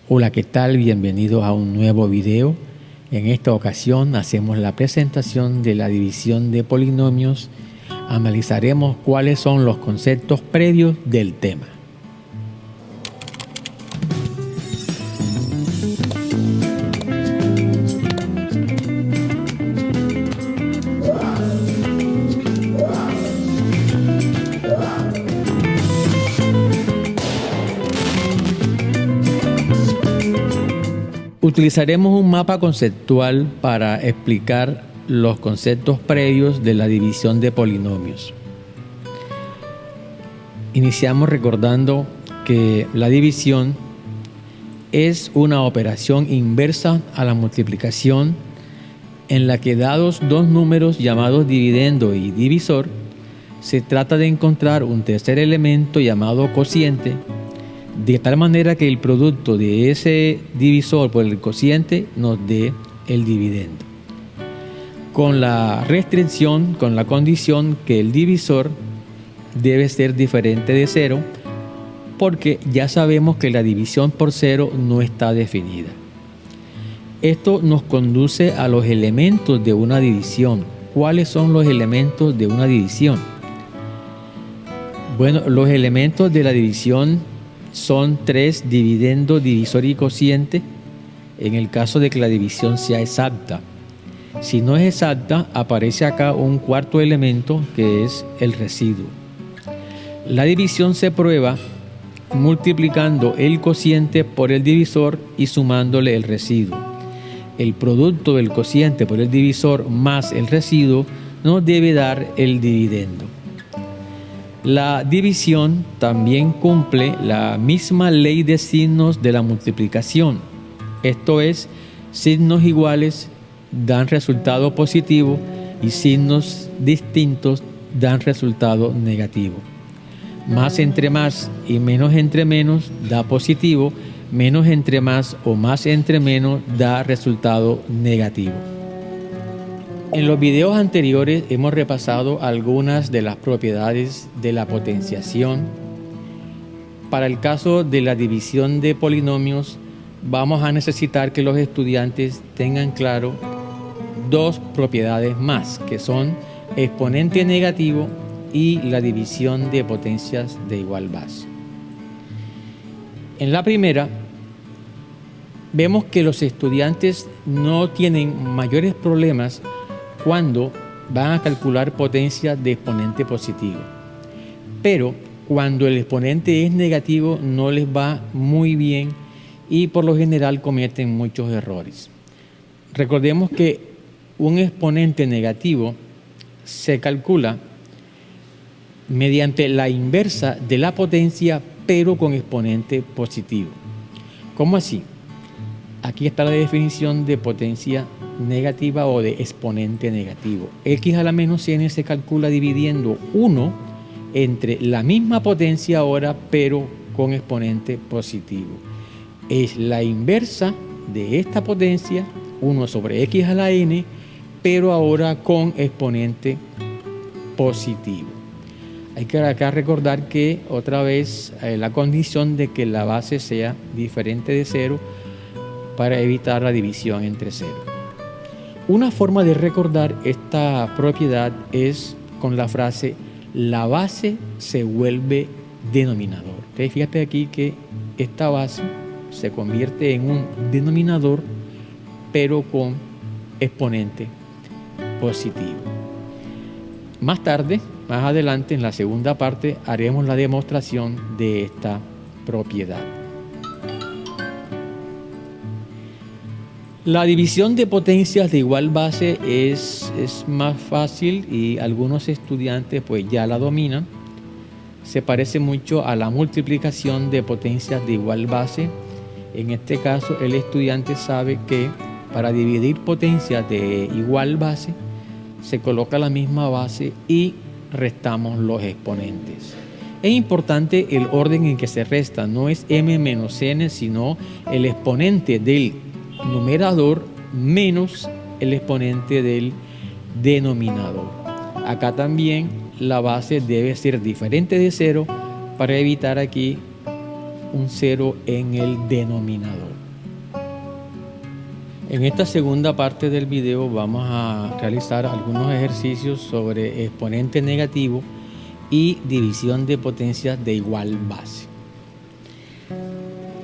Hola, ¿qué tal? Bienvenidos a un nuevo video. En esta ocasión hacemos la presentación de la división de polinomios. Analizaremos cuáles son los conceptos previos del tema. Utilizaremos un mapa conceptual para explicar los conceptos previos de la división de polinomios. Iniciamos recordando que la división es una operación inversa a la multiplicación en la que, dados dos números llamados dividendo y divisor, se trata de encontrar un tercer elemento llamado cociente, de tal manera que el producto de ese divisor por el cociente nos dé el dividendo. Con la restricción, con la condición que el divisor debe ser diferente de cero, porque ya sabemos que la división por cero no está definida. Esto nos conduce a los elementos de una división. ¿Cuáles son los elementos de una división? Bueno, los elementos de la división son tres: dividendo, divisor y cociente, en el caso de que la división sea exacta. Si no es exacta, aparece acá un cuarto elemento que es el residuo. La división se prueba multiplicando el cociente por el divisor y sumándole el residuo. El producto del cociente por el divisor más el residuo nos debe dar el dividendo. La división también cumple la misma ley de signos de la multiplicación. Esto es, signos iguales dan resultado positivo y signos distintos dan resultado negativo. Más entre más y menos entre menos da positivo, menos entre más o más entre menos da resultado negativo. En los videos anteriores hemos repasado algunas de las propiedades de la potenciación. Para el caso de la división de polinomios, vamos a necesitar que los estudiantes tengan claro dos propiedades más, que son exponente negativo y la división de potencias de igual base. En la primera, vemos que los estudiantes no tienen mayores problemas cuando van a calcular potencias de exponente positivo. Pero cuando el exponente es negativo no les va muy bien y por lo general cometen muchos errores. Recordemos que un exponente negativo se calcula mediante la inversa de la potencia, pero con exponente positivo. ¿Cómo así? Aquí está la definición de potencia negativa o de exponente negativo. X a la menos n se calcula dividiendo 1 entre la misma potencia ahora, pero con exponente positivo. Es la inversa de esta potencia, 1 sobre x a la n, pero ahora con exponente positivo. Hay que acá recordar que otra vez la condición de que la base sea diferente de cero para evitar la división entre cero. Una forma de recordar esta propiedad es con la frase la base se vuelve denominador. Entonces fíjate aquí que esta base se convierte en un denominador pero con exponente positivo. Más tarde, más adelante en la segunda parte haremos la demostración de esta propiedad. La división de potencias de igual base es más fácil y algunos estudiantes pues ya la dominan. Se parece mucho a la multiplicación de potencias de igual base. En este caso el estudiante sabe que para dividir potencias de igual base se coloca la misma base y restamos los exponentes. Es importante el orden en que se resta, no es m menos n, sino el exponente del numerador menos el exponente del denominador. Acá también la base debe ser diferente de cero para evitar aquí un cero en el denominador. En esta segunda parte del video vamos a realizar algunos ejercicios sobre exponente negativo y división de potencias de igual base.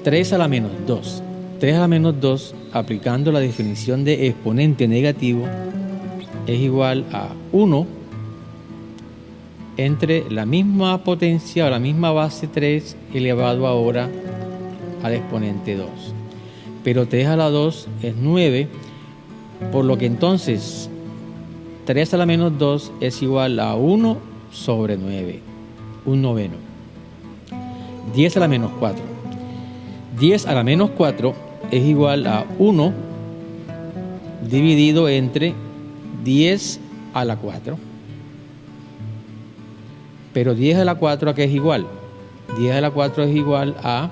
3 a la menos 2. 3 a la menos 2, aplicando la definición de exponente negativo, es igual a 1 entre la misma potencia o la misma base 3 elevado ahora al exponente 2. Pero 3 a la 2 es 9, por lo que entonces 3 a la menos 2 es igual a 1 sobre 9, un noveno. 10 a la menos 4. 10 a la menos 4 es igual a 1 dividido entre 10 a la 4. Pero 10 a la 4 ¿a qué es igual? 10 a la 4 es igual a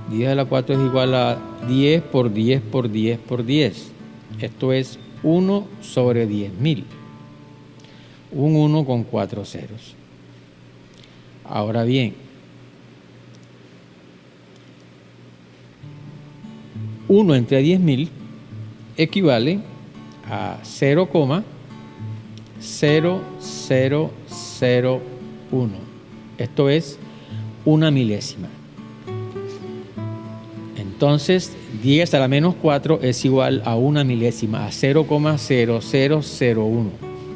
10 a la 4 es igual a 10 por 10 por 10 por 10. Esto es 1 sobre 10.000. Un 1 con 4 ceros. Ahora bien, 1 entre 10.000 equivale a 0,0001. Esto es una milésima. Entonces, 10 a la menos 4 es igual a una milésima, a 0,0001,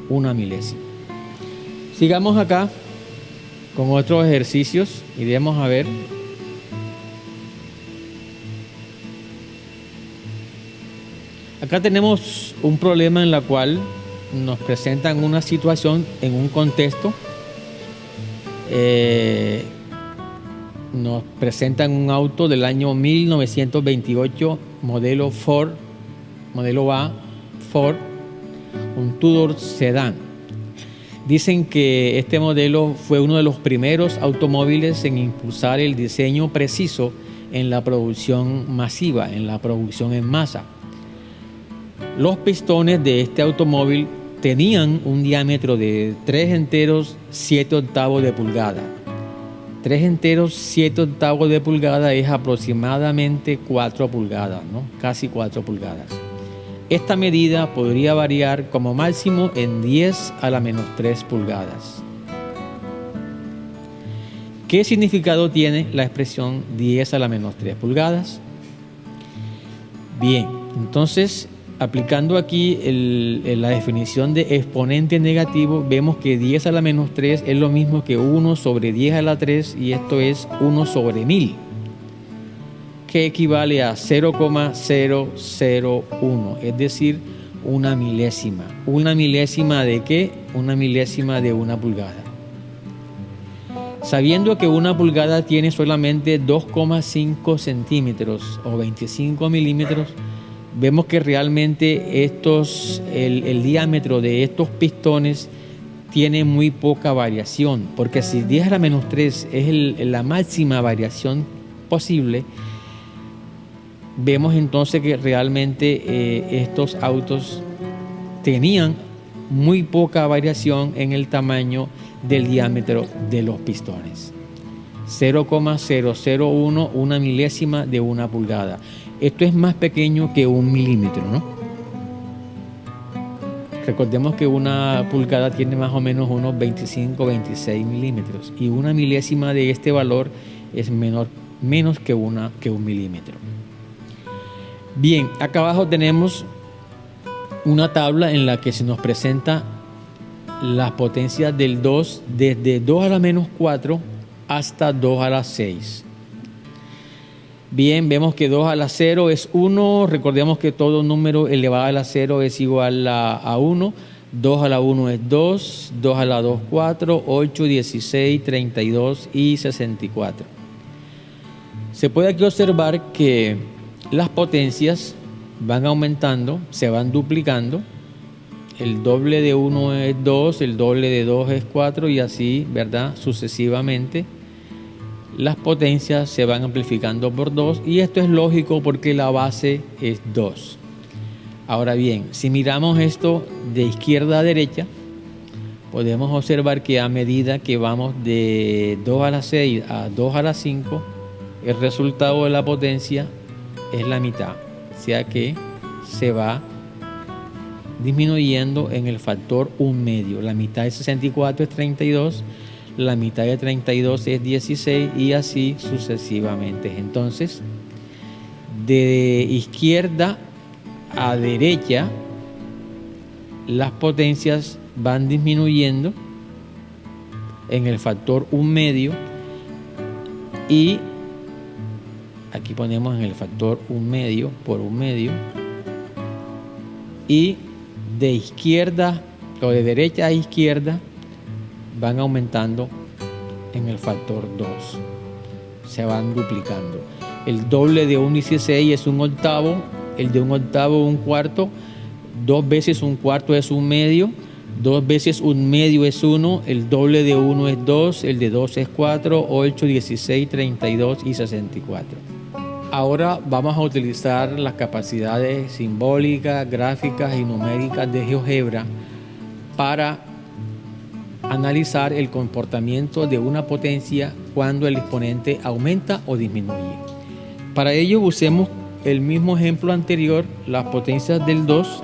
una milésima. Sigamos acá con otros ejercicios y vamos a ver. Acá tenemos un problema en la cual nos presentan una situación en un contexto. Nos presentan un auto del año 1928, modelo Ford, modelo A, Ford, un Tudor sedán. Dicen que este modelo fue uno de los primeros automóviles en impulsar el diseño preciso en la producción masiva, en la producción en masa. Los pistones de este automóvil tenían un diámetro de 3 enteros 7 octavos de pulgada. 3 enteros 7 octavos de pulgada es aproximadamente 4 pulgadas, ¿no? Casi 4 pulgadas. Esta medida podría variar como máximo en 10 a la menos 3 pulgadas. ¿Qué significado tiene la expresión 10 a la menos 3 pulgadas? Bien, entonces, aplicando aquí la definición de exponente negativo, vemos que 10 a la menos 3 es lo mismo que 1 sobre 10 a la 3, y esto es 1 sobre 1000, que equivale a 0,001, es decir, una milésima. ¿Una milésima de qué? Una milésima de una pulgada. Sabiendo que una pulgada tiene solamente 2,5 centímetros o 25 milímetros, vemos que realmente el diámetro de estos pistones tiene muy poca variación, porque si 10 a la menos 3 es la máxima variación posible, vemos entonces que realmente estos autos tenían muy poca variación en el tamaño del diámetro de los pistones. 0,001, una milésima de una pulgada. Esto es más pequeño que 1 milímetro, ¿no? Recordemos que una pulgada tiene más o menos unos 25-26 milímetros, y una milésima de este valor es menos que 1 milímetro. Bien, acá abajo tenemos una tabla en la que se nos presenta las potencias del 2 desde 2 a la menos 4 hasta 2 a la 6. Bien, vemos que 2 a la 0 es 1. Recordemos que todo número elevado a la 0 es igual a 1. 2 a la 1 es 2. 2 a la 2, 4. 8, 16, 32 y 64. Se puede aquí observar que las potencias van aumentando, se van duplicando. El doble de 1 es 2, el doble de 2 es 4, y así, ¿verdad?, sucesivamente. Las potencias se van amplificando por 2, y esto es lógico porque la base es 2. Ahora bien, si miramos esto de izquierda a derecha, podemos observar que a medida que vamos de 2 a la 6 a 2 a la 5, el resultado de la potencia es la mitad, o sea que se va disminuyendo en el factor 1/2. La mitad de 64 es 32, la mitad de 32 es 16 y así sucesivamente. Entonces, de izquierda a derecha, las potencias van disminuyendo en el factor 1/2 y aquí ponemos en el factor 1/2 por 1/2 y de izquierda o de derecha a izquierda van aumentando en el factor 2, se van duplicando. El doble de 1/16 es 1/8, el de 1/8 1/4, 2 veces 1/4 es 1/2, 2 veces 1/2 es 1, el doble de 1 es 2, el de 2 es 4, 8, 16, 32 y 64. Ahora vamos a utilizar las capacidades simbólicas, gráficas y numéricas de GeoGebra para analizar el comportamiento de una potencia cuando el exponente aumenta o disminuye. Para ello usemos el mismo ejemplo anterior, las potencias del 2.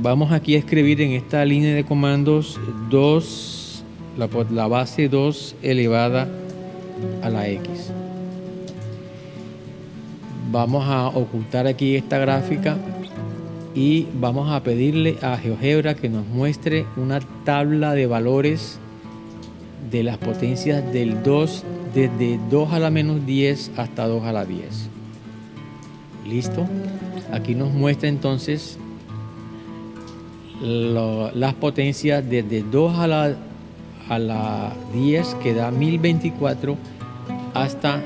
Vamos aquí a escribir en esta línea de comandos 2, la base 2 elevada a la x. Vamos a ocultar aquí esta gráfica y vamos a pedirle a GeoGebra que nos muestre una tabla de valores de las potencias del 2 desde 2 a la menos 10 hasta 2 a la 10. ¿Listo? Aquí nos muestra entonces las potencias desde 2 a la 10 que da 1024 hasta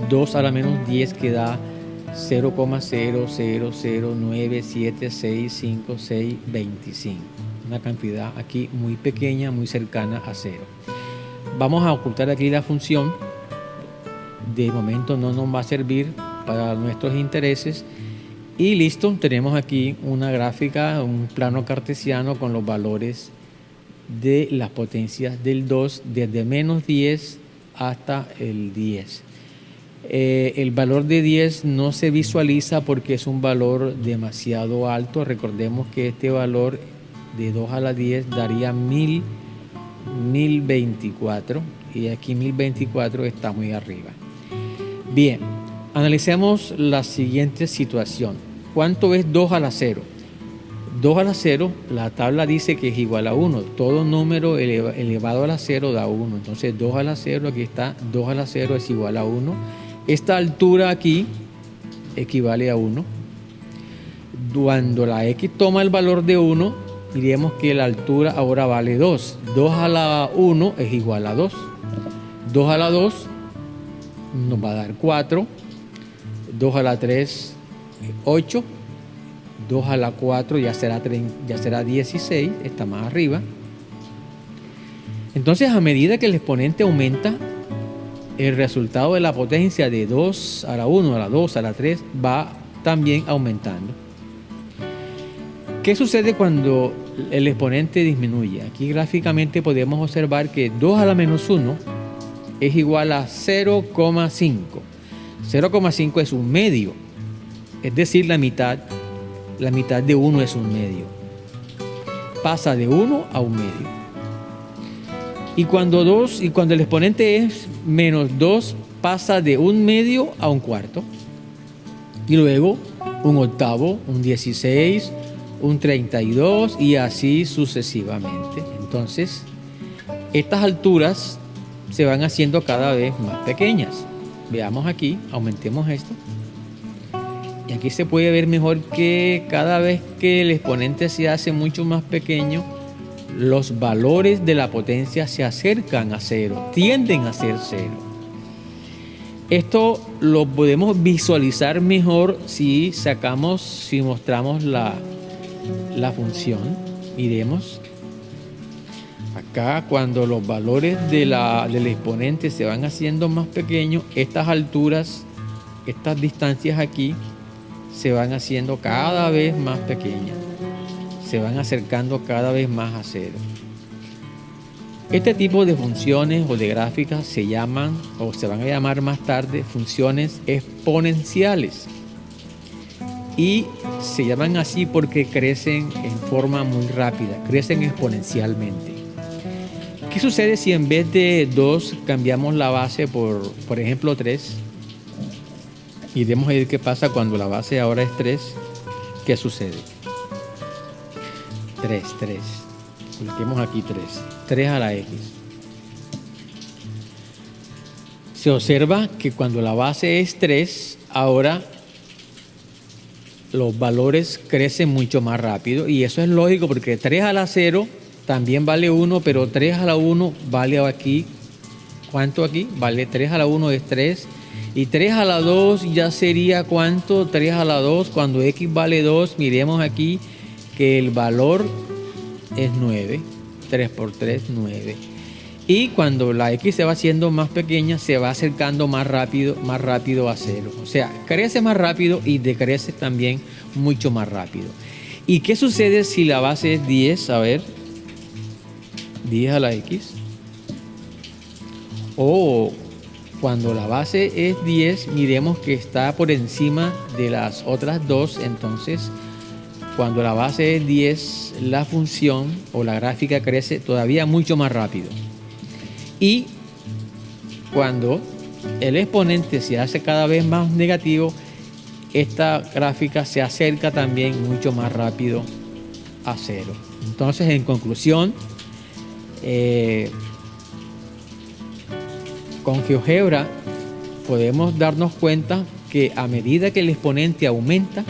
2 a la menos 10 que da 0,0009765625. Una cantidad aquí muy pequeña, muy cercana a 0. Vamos a ocultar aquí la función. De momento no nos va a servir para nuestros intereses. Y listo, tenemos aquí una gráfica, un plano cartesiano con los valores de las potencias del 2 desde menos 10 hasta el 10. El valor de 10 no se visualiza porque es un valor demasiado alto. Recordemos que este valor de 2 a la 10 daría 1024 y aquí 1024 está muy arriba. Bien, analicemos la siguiente situación. ¿Cuánto es 2 a la 0? 2 a la 0, la tabla dice que es igual a 1. Todo número elevado a la 0 da 1. Entonces 2 a la 0, aquí está, 2 a la 0 es igual a 1. Esta altura aquí equivale a 1. Cuando la x toma el valor de 1, diremos que la altura ahora vale 2. 2 a la 1 es igual a 2. 2 a la 2 nos va a dar 4. 2 a la 3, 8. 2 a la 4 ya será 16, está más arriba. Entonces, a medida que el exponente aumenta, el resultado de la potencia de 2 a la 1, a la 2, a la 3 va también aumentando. ¿Qué sucede cuando el exponente disminuye? Aquí gráficamente podemos observar que 2 a la menos 1 es igual a 0,5. 0,5 es un medio, es decir, la mitad de 1 es un medio. Pasa de 1 a un medio. Y cuando el exponente es menos 2, pasa de un medio a un cuarto. Y luego un octavo, un 16, un 32 y así sucesivamente. Entonces, estas alturas se van haciendo cada vez más pequeñas. Veamos aquí, aumentemos esto. Y aquí se puede ver mejor que cada vez que el exponente se hace mucho más pequeño, los valores de la potencia se acercan a 0, tienden a ser 0. Esto lo podemos visualizar mejor si mostramos la función. Miremos. Acá, cuando los valores del exponente se van haciendo más pequeños, estas alturas, estas distancias aquí, se van haciendo cada vez más pequeñas. Se van acercando cada vez más a 0. Este tipo de funciones o de gráficas se llaman, o se van a llamar más tarde, funciones exponenciales. y se llaman así porque crecen en forma muy rápida, crecen exponencialmente. ¿Qué sucede si en vez de 2 cambiamos la base por ejemplo, 3? Iremos a ver qué pasa cuando la base ahora es 3. ¿Qué sucede? 3. Coloquemos aquí 3. 3 a la X. Se observa que cuando la base es 3, ahora los valores crecen mucho más rápido. Y eso es lógico porque 3 a la 0 también vale 1, pero 3 a la 1 vale aquí. ¿Cuánto aquí? Vale 3 a la 1 es 3. Y 3 a la 2 ya sería ¿cuánto? 3 a la 2, cuando X vale 2, miremos aquí que el valor es 9. 3 por 3, 9. Y cuando la X se va haciendo más pequeña, se va acercando más rápido a 0. O sea, crece más rápido y decrece también mucho más rápido. ¿Y qué sucede si la base es 10? A ver, 10 a la X. O cuando la base es 10, miremos que está por encima de las otras dos. Entonces, cuando la base es 10, la función o la gráfica crece todavía mucho más rápido. Y cuando el exponente se hace cada vez más negativo, esta gráfica se acerca también mucho más rápido a 0. Entonces, en conclusión, con GeoGebra podemos darnos cuenta que a medida que el exponente aumenta,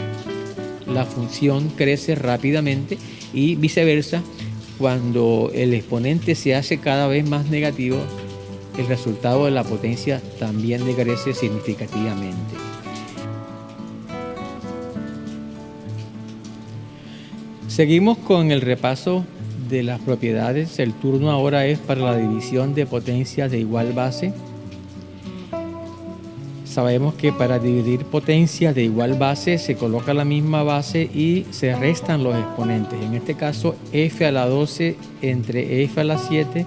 la función crece rápidamente, y viceversa, cuando el exponente se hace cada vez más negativo, el resultado de la potencia también decrece significativamente. Seguimos con el repaso de las propiedades. El turno ahora es para la división de potencias de igual base. Sabemos que para dividir potencias de igual base se coloca la misma base y se restan los exponentes. En este caso, f a la 12 entre f a la 7,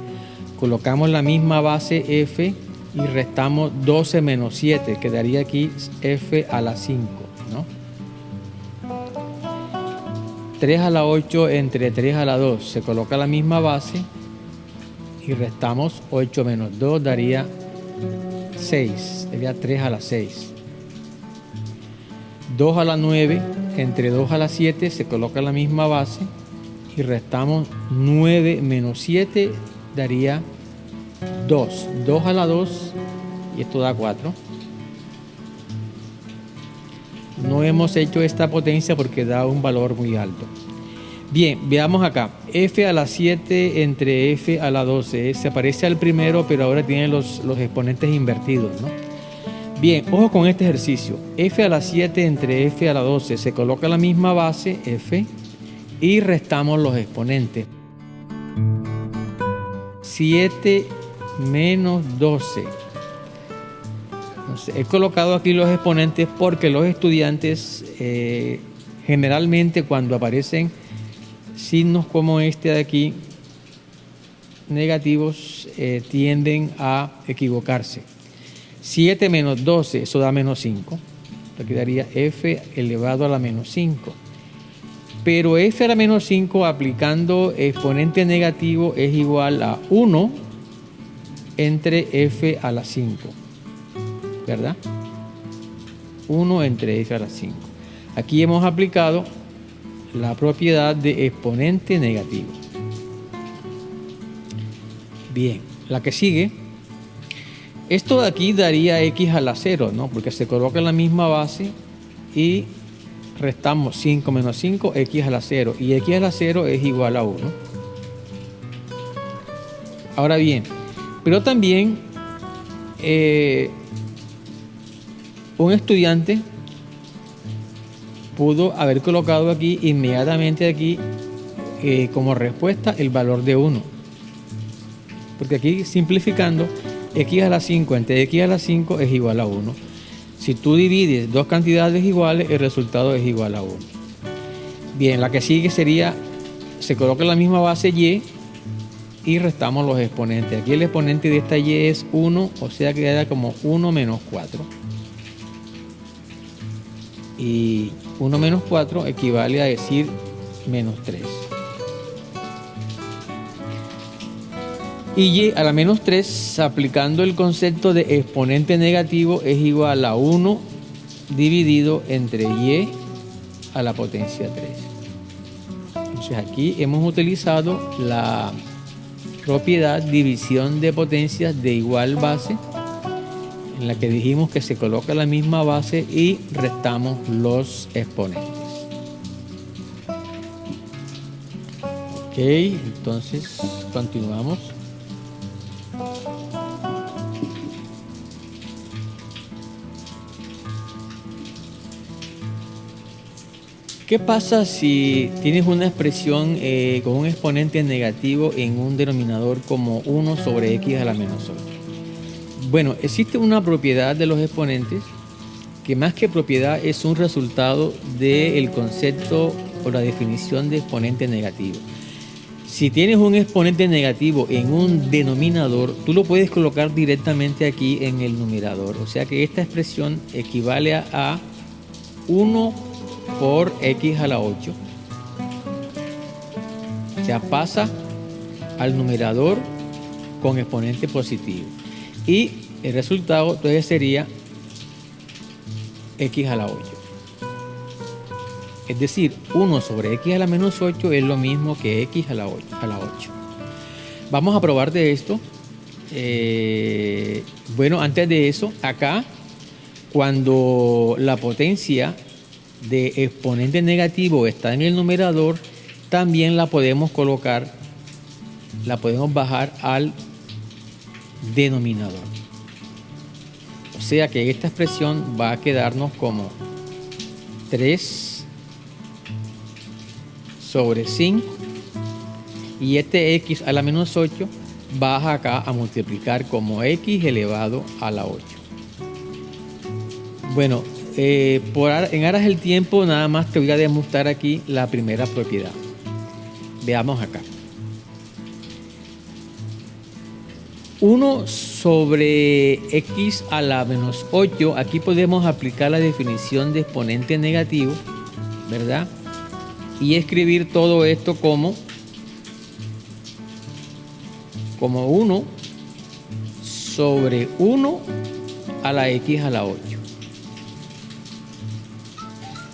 colocamos la misma base f y restamos 12 menos 7, quedaría aquí f a la 5, ¿no? 3 a la 8 entre 3 a la 2, se coloca la misma base y restamos 8 menos 2, daría 6, sería 3 a la 6. 2 a la 9 entre 2 a la 7, se coloca la misma base y restamos 9 menos 7, daría 2. 2 a la 2 y esto da 4. No hemos hecho esta potencia porque da un valor muy alto. Bien, veamos acá. F a la 7 entre F a la 12. Se parece al primero, pero ahora tiene los exponentes invertidos, ¿no? Bien, ojo con este ejercicio. F a la 7 entre F a la 12. Se coloca la misma base, F, y restamos los exponentes. 7 menos 12. Entonces, he colocado aquí los exponentes porque los estudiantes generalmente cuando aparecen signos como este de aquí, negativos, tienden a equivocarse. 7 menos 12, eso da menos 5. Esto quedaría f elevado a la menos 5. Pero f a la menos 5 aplicando exponente negativo es igual a 1 entre f a la 5. ¿Verdad? 1 entre f a la 5. Aquí hemos aplicado la propiedad de exponente negativo. Bien, la que sigue. Esto de aquí daría x a la 0, ¿no? Porque se coloca en la misma base y restamos 5 menos 5, x a la 0. Y x a la 0 es igual a 1. Ahora bien, pero también un estudiante pudo haber colocado aquí inmediatamente aquí como respuesta el valor de 1. Porque aquí simplificando, x a la 5 entre x a la 5 es igual a 1. Si tú divides dos cantidades iguales, el resultado es igual a 1. Bien, la que sigue sería, se coloca la misma base y y restamos los exponentes. Aquí el exponente de esta y es 1, o sea que queda como 1 menos 4. Y 1 menos 4 equivale a decir menos 3. Y y a la menos 3, aplicando el concepto de exponente negativo, es igual a 1 dividido entre y a la potencia 3. Entonces aquí hemos utilizado la propiedad división de potencias de igual base, en la que dijimos que se coloca la misma base y restamos los exponentes. Ok, entonces continuamos. ¿Qué pasa si tienes una expresión con un exponente negativo en un denominador como 1 sobre x a la menos 8? Bueno, existe una propiedad de los exponentes que más que propiedad es un resultado del concepto o la definición de exponente negativo. Si tienes un exponente negativo en un denominador, tú lo puedes colocar directamente aquí en el numerador. O sea que esta expresión equivale a 1 por x a la 8. O sea, pasa al numerador con exponente positivo. Y el resultado entonces sería x a la 8. Es decir, 1 sobre x a la menos 8 es lo mismo que x a la 8. Vamos a probar de esto. Bueno, antes de eso, acá, cuando la potencia de exponente negativo está en el numerador, también la podemos colocar, la podemos bajar al denominador. O sea que esta expresión va a quedarnos como 3 sobre 5 y este x a la menos 8 baja acá a multiplicar como x elevado a la 8. Bueno, en aras del tiempo nada más te voy a demostrar aquí la primera propiedad. Veamos acá. 1 sobre x a la menos 8, aquí podemos aplicar la definición de exponente negativo, ¿verdad? Y escribir todo esto como 1 sobre 1 a la x a la 8.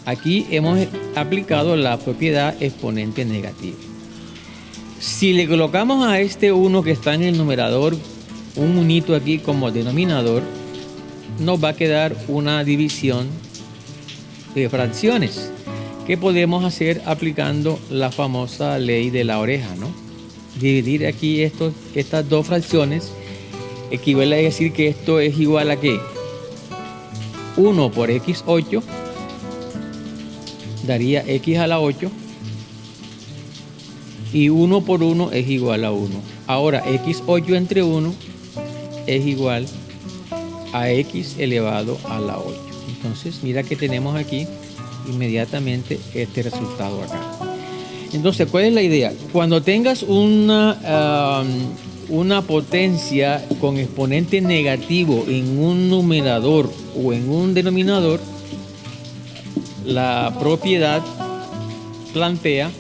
Aquí hemos aplicado la propiedad exponente negativo. Si le colocamos a este 1 que está en el numerador un unito aquí como denominador, nos va a quedar una división de fracciones que podemos hacer aplicando la famosa ley de la oreja, ¿no? Dividir aquí estas dos fracciones equivale a decir que esto es igual a ¿qué? 1 por x8 daría x a la 8 y 1 por 1 es igual a 1. Ahora x8 entre 1 es igual a x elevado a la 8. Entonces mira que tenemos aquí inmediatamente este resultado acá. Entonces, ¿cuál es la idea? Cuando tengas una potencia con exponente negativo en un numerador o en un denominador, la propiedad plantea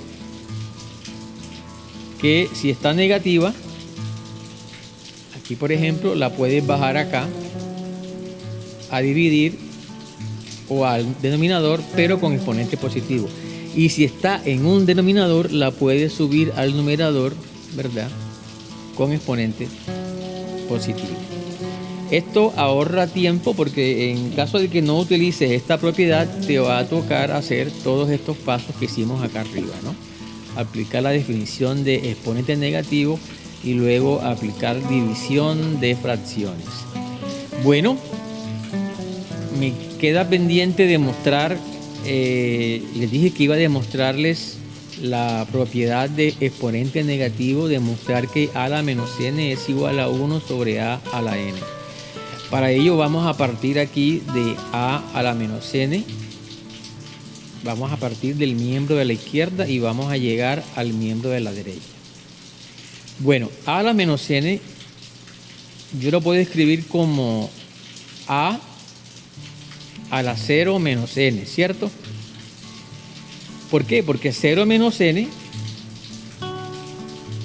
que si está negativa, aquí por ejemplo la puedes bajar acá a dividir o al denominador, pero con exponente positivo. Y si está en un denominador, la puedes subir al numerador, ¿verdad? Con exponente positivo. Esto ahorra tiempo porque en caso de que no utilices esta propiedad, te va a tocar hacer todos estos pasos que hicimos acá arriba, ¿no? Aplicar la definición de exponente negativo y luego aplicar división de fracciones. Bueno, me queda pendiente demostrar, les dije que iba a demostrarles la propiedad de exponente negativo, demostrar que a la menos n es igual a 1 sobre a la n. Para ello vamos a partir aquí de a la menos n. Vamos a partir del miembro de la izquierda y vamos a llegar al miembro de la derecha. Bueno, a la menos n yo lo puedo escribir como a a la 0 menos n, ¿cierto? ¿Por qué? Porque 0 menos n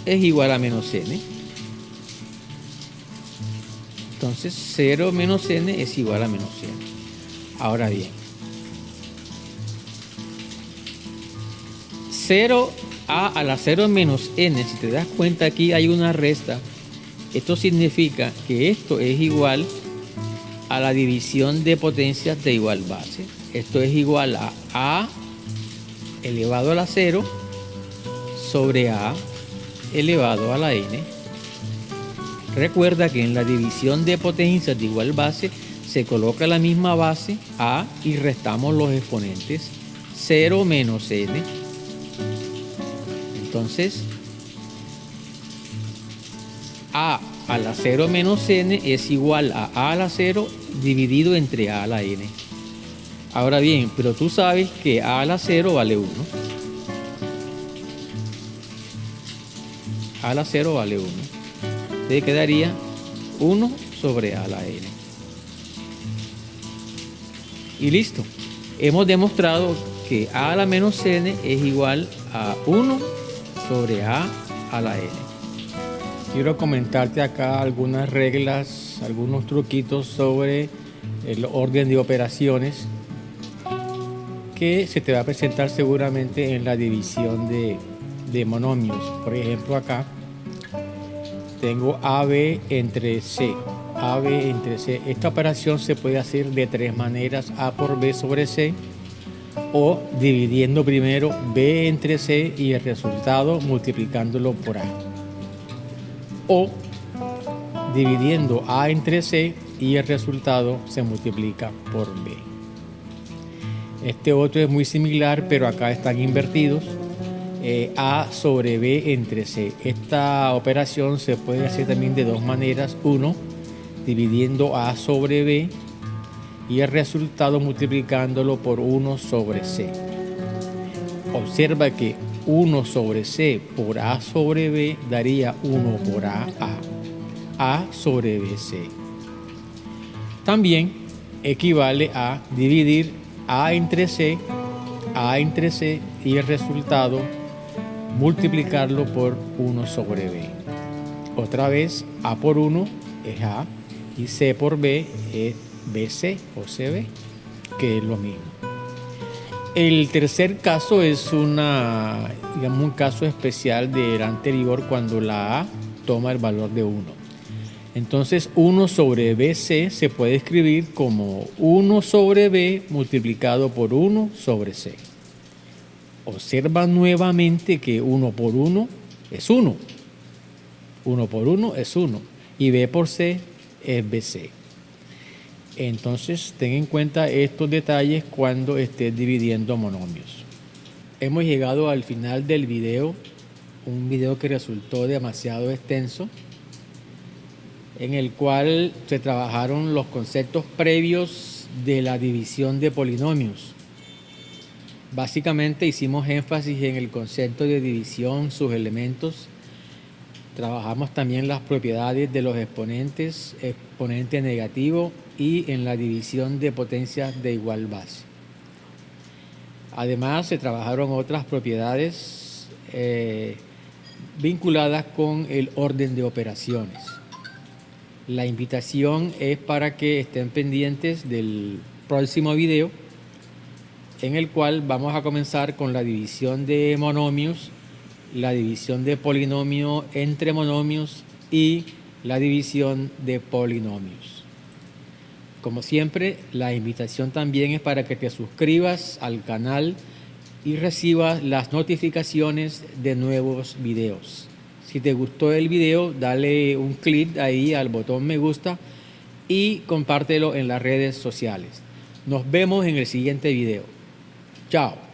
es igual a menos n. Entonces 0 menos n es igual a menos n. Ahora bien, 0a a la 0 menos n, si te das cuenta aquí hay una resta. Esto significa que esto es igual a la división de potencias de igual base. Esto es igual a elevado a la 0 sobre a elevado a la n. Recuerda que en la división de potencias de igual base se coloca la misma base a y restamos los exponentes 0 menos n. Entonces a la 0 menos n es igual a la 0 dividido entre a la n. Ahora bien, pero tú sabes que a la 0 vale 1. A la 0 vale 1. Te quedaría 1 sobre a la n. Y listo. Hemos demostrado que a la menos n es igual a 1 sobre a la n. Quiero comentarte acá algunas reglas, algunos truquitos sobre el orden de operaciones que se te va a presentar seguramente en la división de monomios. Por ejemplo, acá tengo AB entre C. AB entre C. Esta operación se puede hacer de tres maneras: A por B sobre C, o dividiendo primero B entre C y el resultado multiplicándolo por A, o dividiendo A entre C y el resultado se multiplica por B. Este otro es muy similar, pero acá están invertidos. A sobre B entre C. Esta operación se puede hacer también de dos maneras. Uno, dividiendo A sobre B y el resultado multiplicándolo por 1 sobre C. Observa que 1 sobre C por A sobre B daría 1 por A sobre BC. También equivale a dividir A entre C y el resultado multiplicarlo por 1 sobre B. Otra vez, A por 1 es A y C por B es BC o CB, que es lo mismo. El tercer caso es un caso especial del anterior, cuando la A toma el valor de 1. Entonces 1 sobre BC se puede escribir como 1 sobre B multiplicado por 1 sobre C. Observa nuevamente que 1 por 1 es 1. 1 por 1 es 1. Y B por C es BC. Entonces ten en cuenta estos detalles cuando estés dividiendo monomios. Hemos llegado al final del video. Un video que resultó demasiado extenso, en el cual se trabajaron los conceptos previos de la división de polinomios. Básicamente hicimos énfasis en el concepto de división, sus elementos. Trabajamos también las propiedades de los exponentes, exponente negativo, y en la división de potencias de igual base. Además, se trabajaron otras propiedades vinculadas con el orden de operaciones. La invitación es para que estén pendientes del próximo video, en el cual vamos a comenzar con la división de monomios, la división de polinomio entre monomios y la división de polinomios. Como siempre, la invitación también es para que te suscribas al canal y recibas las notificaciones de nuevos videos. Si te gustó el video, dale un clic ahí al botón me gusta y compártelo en las redes sociales. Nos vemos en el siguiente video. Chao.